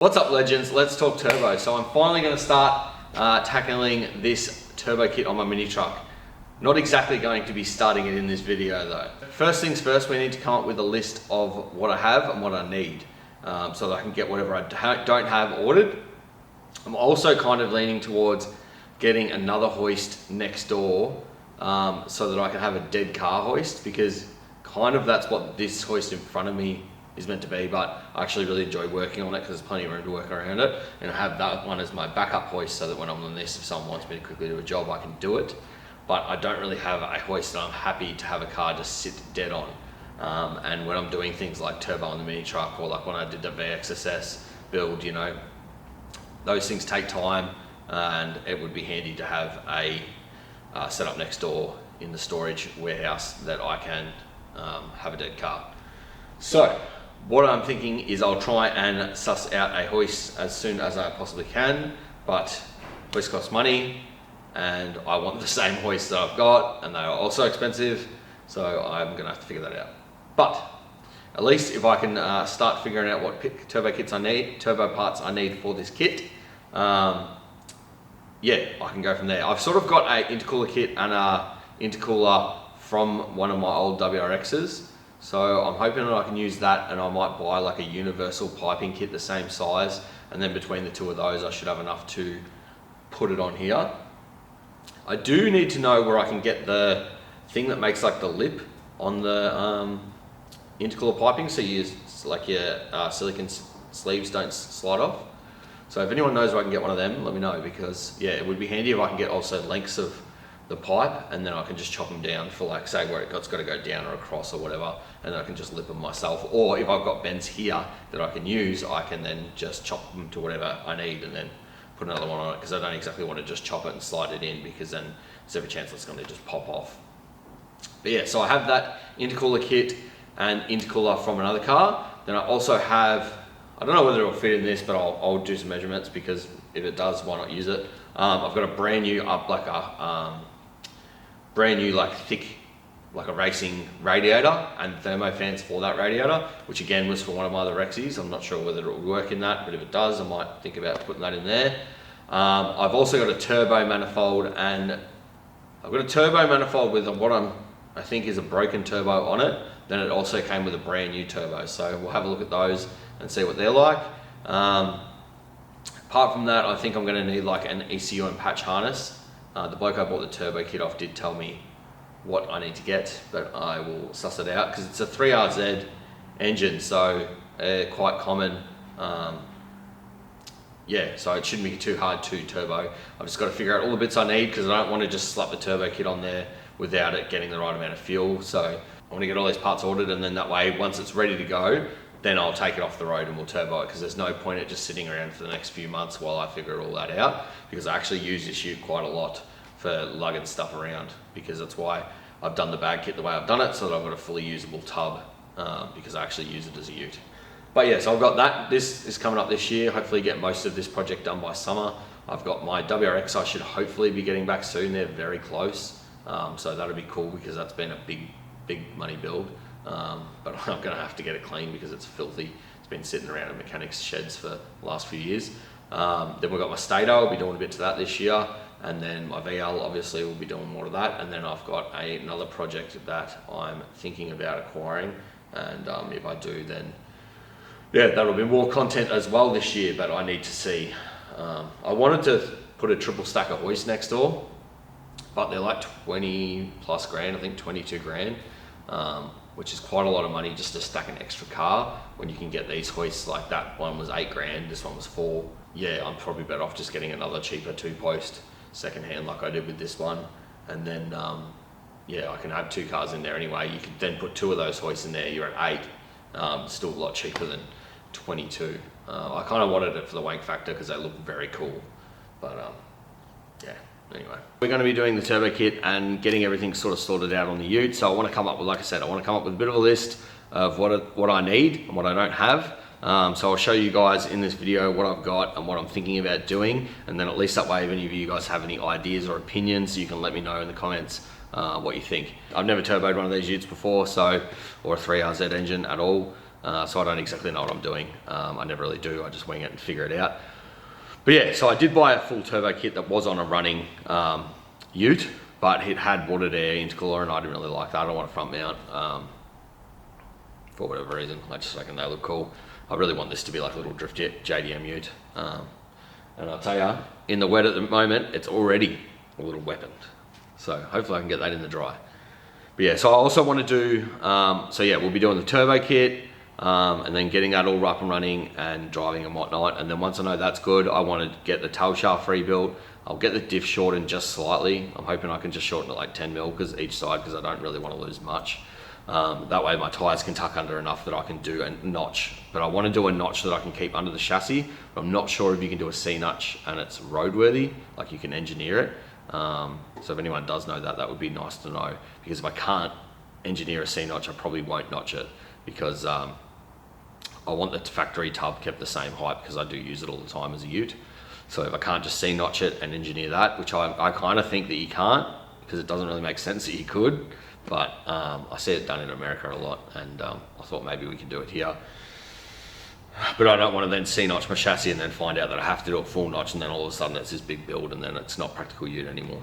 What's up, legends? Let's talk turbo. So I'm finally going to start tackling this turbo kit on my mini truck. Not exactly going to be starting it in this video though. First things first, we need to come up with a list of what I have and what I need so that I can get whatever I don't have ordered. I'm also kind of leaning towards getting another hoist next door so that I can have a dead car hoist, because kind of that's what this hoist in front of me is meant to be, but I actually really enjoy working on it because there's plenty of room to work around it, and I have that one as my backup hoist so that when I'm on this, if someone wants me to quickly do a job, I can do it. But I don't really have a hoist that I'm happy to have a car just sit dead on. And when I'm doing things like turbo on the mini truck, or like when I did the VXSS build, you know, those things take time, and it would be handy to have a setup next door in the storage warehouse that I can have a dead car. So what I'm thinking is I'll try and suss out a hoist as soon as I possibly can, but hoist costs money and I want the same hoist that I've got, and they are also expensive, so I'm gonna have to figure that out. But at least if I can start figuring out what turbo parts I need for this kit, yeah, I can go from there. I've sort of got a intercooler kit and a intercooler from one of my old WRXs. So I'm hoping that I can use that, and I might buy like a universal piping kit the same size, and then between the two of those I should have enough to put it on here. I do need to know where I can get the thing that makes like the lip on the intercooler piping, so you use like your silicone sleeves don't slide off. So if anyone knows where I can get one of them, let me know, because yeah, it would be handy if I can get also lengths of the pipe, and then I can just chop them down for, like, say where it's got to go down or across or whatever, and then I can just lip them myself. Or if I've got bends here that I can use, I can then just chop them to whatever I need and then put another one on it, because I don't exactly want to just chop it and slide it in, because then there's every chance it's going to just pop off. But yeah, so I have that intercooler kit and intercooler from another car. Then I also have, I don't know whether it'll fit in this, but I'll do some measurements, because if it does, why not use it? I've got a brand new like thick, like a racing radiator and thermo fans for that radiator, which again was for one of my other Rexys. I'm not sure whether it will work in that, but if it does, I might think about putting that in there. I've also got a turbo manifold, and I've got a turbo manifold with what I think is a broken turbo on it. Then it also came with a brand new turbo, so we'll have a look at those and see what they're like. Apart from that, I think I'm going to need like an ECU and patch harness. The bloke I bought the turbo kit off did tell me what I need to get, but I will suss it out, because it's a 3RZ engine, so quite common. Yeah, so it shouldn't be too hard to turbo. I've just got to figure out all the bits I need, because I don't want to just slap the turbo kit on there without it getting the right amount of fuel. So I want to get all these parts ordered, and then that way, once it's ready to go, then I'll take it off the road and we'll turbo it, because there's no point in just sitting around for the next few months while I figure all that out, because I actually use this ute quite a lot for lugging stuff around, because that's why I've done the bag kit the way I've done it, so that I've got a fully usable tub, because I actually use it as a ute. But yeah, so I've got that. This is coming up this year. Hopefully get most of this project done by summer. I've got my WRX I should hopefully be getting back soon. They're very close. So that'll be cool, because that's been a big money build. But I'm gonna have to get it clean, because it's filthy. It's been sitting around in mechanics sheds for the last few years. Then we've got my Stator. I'll be doing a bit to that this year. And then my VL, obviously, will be doing more of that. And then I've got another project that I'm thinking about acquiring. And if I do, then yeah, that'll be more content as well this year, but I need to see. I wanted to put a triple stacker hoist next door, but they're like 20 plus grand, I think 22 grand, which is quite a lot of money just to stack an extra car, when you can get these hoists like that. One was 8 grand, this one was 4. Yeah, I'm probably better off just getting another cheaper 2-post secondhand like I did with this one. And then, yeah, I can have 2 cars in there anyway. You could then put 2 of those hoists in there, you're at 8. Still a lot cheaper than 22. I kind of wanted it for the wank factor, because they look very cool. But yeah, anyway. We're going to be doing the turbo kit and getting everything sort of sorted out on the ute. So I want to come up with, like I said, I want to come up with a bit of a list of what I need and what I don't have. So I'll show you guys in this video what I've got and what I'm thinking about doing, and then at least that way, if any of you guys have any ideas or opinions, you can let me know in the comments what you think. I've never turboed one of these utes before, or a 3RZ engine at all. so I don't exactly know what I'm doing. I never really do, I just wing it and figure it out. But yeah, so I did buy a full turbo kit that was on a running ute, but it had watered air intercooler, and I didn't really like that. I don't want a front mount for whatever reason. I just reckon they look cool. I really want this to be like a little drift jet JDM ute. And I'll tell you, in the wet at the moment, it's already a little weaponed. So hopefully I can get that in the dry. But yeah, so I also want to do, so yeah, we'll be doing the turbo kit, and then getting that all up and running and driving and whatnot. And then once I know that's good, I want to get the tail shaft rebuilt. I'll get the diff shortened just slightly. I'm hoping I can just shorten it like 10 mil each side, because I don't really want to lose much. That way my tires can tuck under enough that I can do a notch, but I want to do a notch that I can keep under the chassis. But I'm not sure if you can do a C notch and it's roadworthy, like you can engineer it. So if anyone does know that, that would be nice to know, because if I can't engineer a C notch, I probably won't notch it, because I want the factory tub kept the same height, because I do use it all the time as a ute. So if I can't just C notch it and engineer that, which I kind of think that you can't, because it doesn't really make sense that you could. But I see it done in America a lot, and I thought maybe we could do it here. But I don't want to then C-notch my chassis and then find out that I have to do a full notch, and then all of a sudden it's this big build, and then it's not practical ute anymore.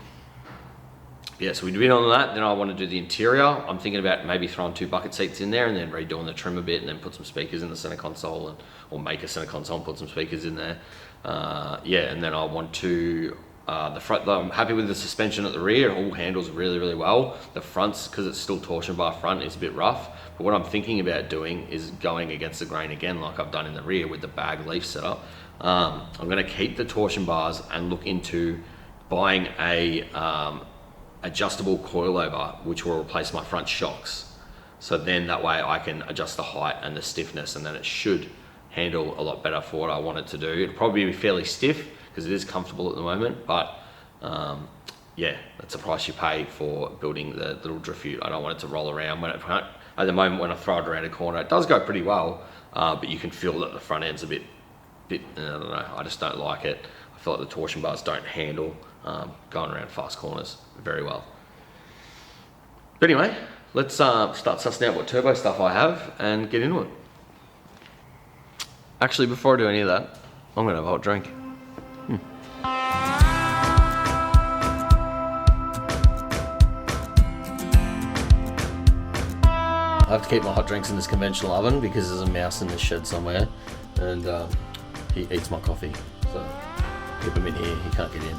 Yeah, so we've been on that. Then I want to do the interior. I'm thinking about maybe throwing 2 bucket seats in there, and then redoing the trim a bit, and then put some speakers in the center console, or make a center console and put some speakers in there. Yeah, and then I want to... the front, I'm happy with the suspension at the rear. It all handles really, really well. The fronts, because it's still torsion bar front, is a bit rough. But what I'm thinking about doing is going against the grain again, like I've done in the rear with the bag leaf setup. I'm going to keep the torsion bars and look into buying a adjustable coilover, which will replace my front shocks. So then that way I can adjust the height and the stiffness, and then it should handle a lot better for what I want it to do. It'll probably be fairly stiff, because it is comfortable at the moment, but yeah, that's the price you pay for building the little drift ute. I don't want it to roll around. At the moment, when I throw it around a corner, it does go pretty well, but you can feel that the front end's a bit, I don't know, I just don't like it. I feel like the torsion bars don't handle going around fast corners very well. But anyway, let's start sussing out what turbo stuff I have and get into it. Actually, before I do any of that, I'm gonna have a hot drink. I have to keep my hot drinks in this conventional oven, because there's a mouse in this shed somewhere, and he eats my coffee. So keep him in here, he can't get in.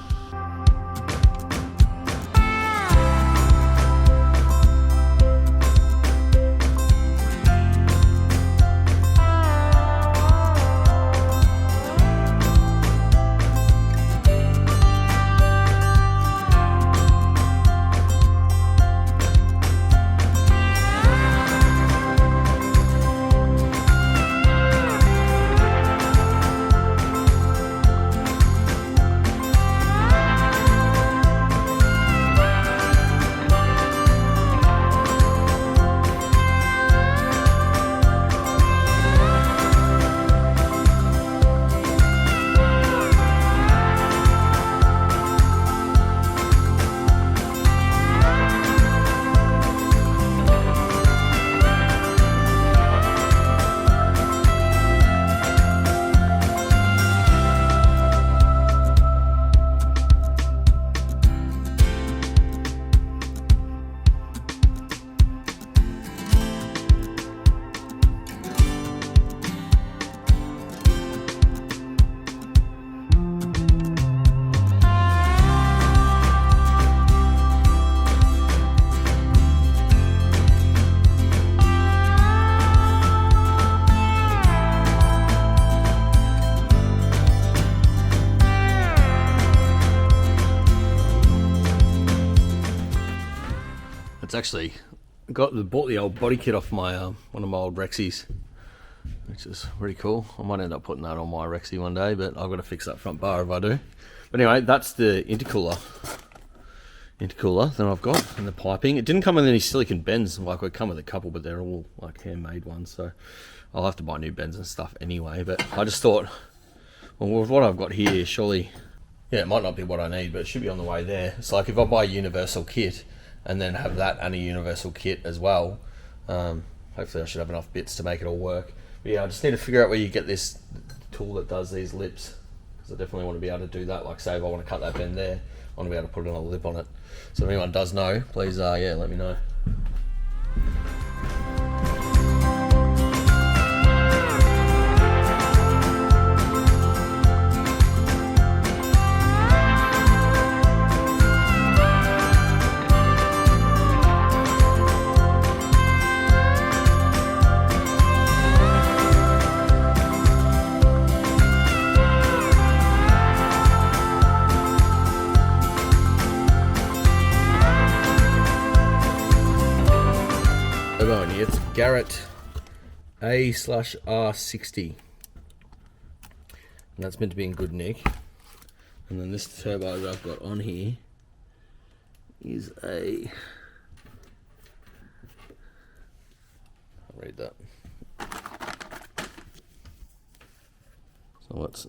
It's actually bought the old body kit off my one of my old Rexies, which is pretty cool. I might end up putting that on my Rexy one day, but I've got to fix that front bar if I do. But anyway, that's the intercooler that I've got, and the piping. It didn't come with any silicon bends. Like, it come with a couple, but they're all like handmade ones, so I'll have to buy new bends and stuff anyway. But I just thought, well, with what I've got here, surely, yeah, it might not be what I need, but it should be on the way there. It's like if I buy a universal kit and then have that and a universal kit as well, hopefully I should have enough bits to make it all work. But yeah, I just need to figure out where you get this tool that does these lips, because I definitely want to be able to do that. Like say if I want to cut that bend there, I want to be able to put another lip on it. So if anyone does know, please yeah, let me know. It's Garrett A/R60, and that's meant to be in good nick. And then this turbo that I've got on here is a, I'll read that. So what's,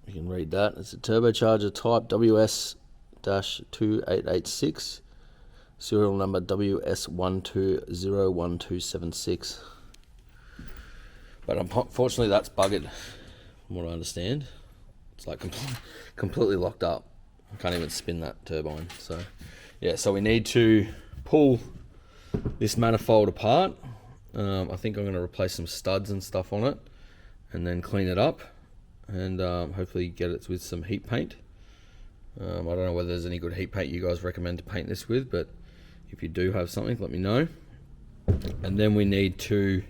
you can read that. It's a turbocharger type WS-2886. Serial number WS120276. But unfortunately that's buggered from what I understand. It's like completely locked up. I can't even spin that turbine. So yeah, so we need to pull this manifold apart. I think I'm going to replace some studs and stuff on it and then clean it up and hopefully get it with some heat paint. I don't know whether there's any good heat paint you guys recommend to paint this with, but if you do have something, let me know. And then we need to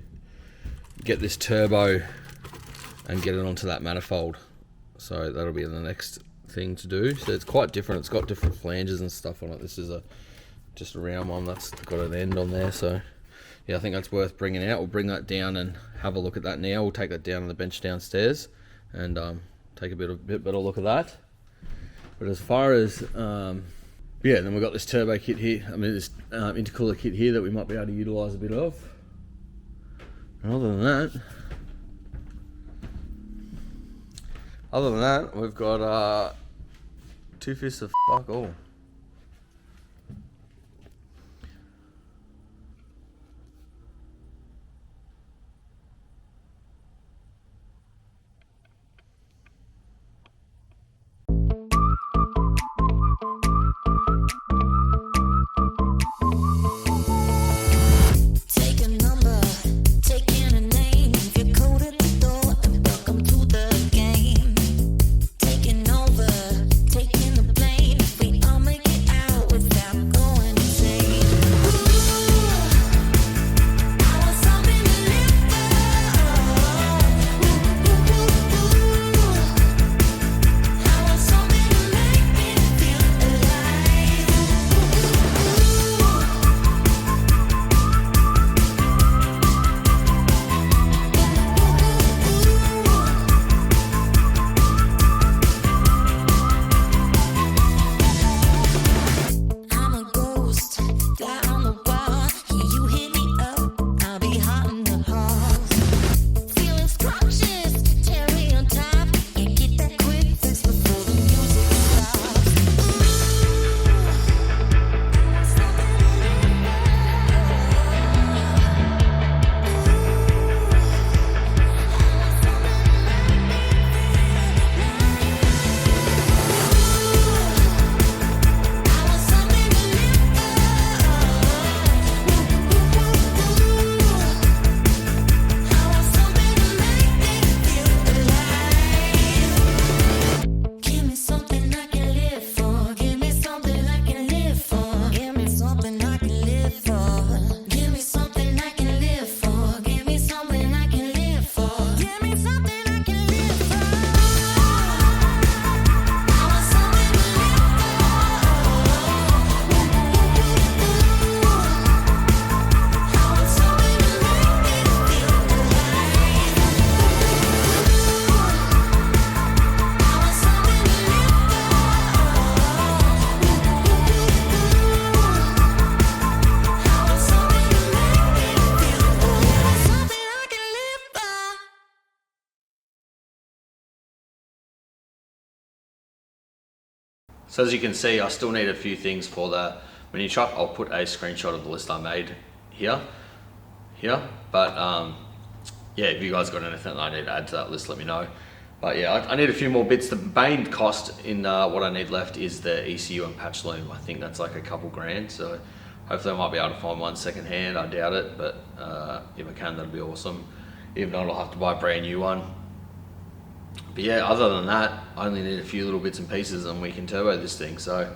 get this turbo and get it onto that manifold. So that'll be the next thing to do. So it's quite different. It's got different flanges and stuff on it. This is just a round one that's got an end on there. So yeah, I think that's worth bringing out. We'll bring that down and have a look at that now. We'll take that down on the bench downstairs and take a bit better look at that. But as far as yeah, then we've got this turbo kit here, this intercooler kit here that we might be able to utilise a bit of. And other than that, we've got 2 fists of fuck all. So as you can see, I still need a few things for the mini truck. I'll put a screenshot of the list I made here. here. But yeah, if you guys got anything that I need to add to that list, let me know. But yeah, I need a few more bits. The main cost in what I need left is the ECU and patch loom. I think that's like a couple grand, so hopefully I might be able to find one second hand. I doubt it, but if I can, that'd be awesome. If not, I'll have to buy a brand new one. But yeah, other than that, I only need a few little bits and pieces and we can turbo this thing. So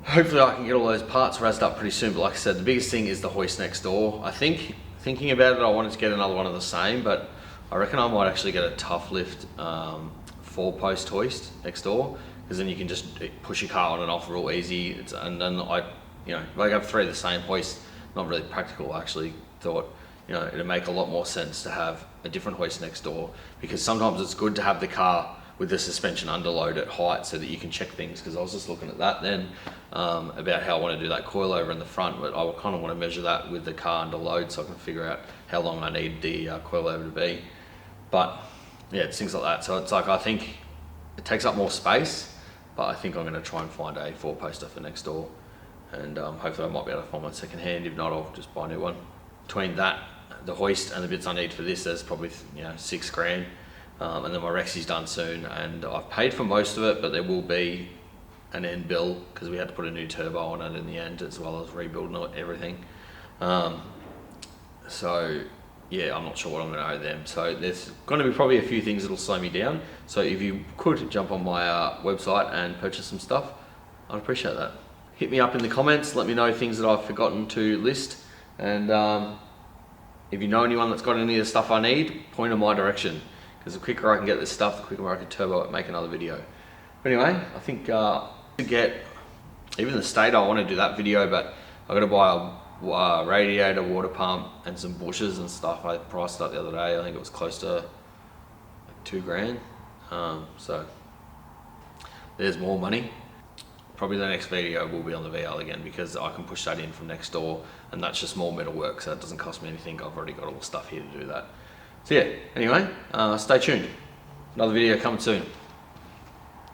hopefully I can get all those parts razzed up pretty soon. But like I said, the biggest thing is the hoist next door. I think, thinking about it, I wanted to get another one of the same, but I reckon I might actually get a tough lift 4-post hoist next door, because then you can just push your car on and off real easy. And then if I have 3 of the same hoist, not really practical. I actually thought, it'd make a lot more sense to have a different hoist next door, because sometimes it's good to have the car with the suspension under load at height so that you can check things. Because I was just looking at that then about how I want to do that coilover in the front, but I kind of want to measure that with the car under load so I can figure out how long I need the coilover to be. But yeah, it's things like that. So it's like, I think it takes up more space, but I think I'm going to try and find a 4-poster for next door, and hopefully I might be able to find one second hand. If not, I'll just buy a new one. Between that, the hoist, and the bits I need for this, there's probably 6 grand. And then my Rexi's done soon, and I've paid for most of it, but there will be an end bill because we had to put a new turbo on it in the end, as well as rebuilding everything. So yeah, I'm not sure what I'm going to owe them. So there's going to be probably a few things that'll slow me down. So if you could jump on my website and purchase some stuff, I'd appreciate that. Hit me up in the comments, let me know things that I've forgotten to list, and if you know anyone that's got any of the stuff I need, point in my direction, because the quicker I can get this stuff, the quicker I can turbo it, make another video. But anyway, I think to get even the stator, I want to do that video, but I got to buy a radiator, water pump, and some bushes and stuff. I priced it the other day. I think it was close to like 2 grand. So there's more money. Probably the next video will be on the VL again, because I can push that in from next door, and that's just more metal work, so it doesn't cost me anything. I've already got all the stuff here to do that. So yeah, anyway, stay tuned. Another video coming soon.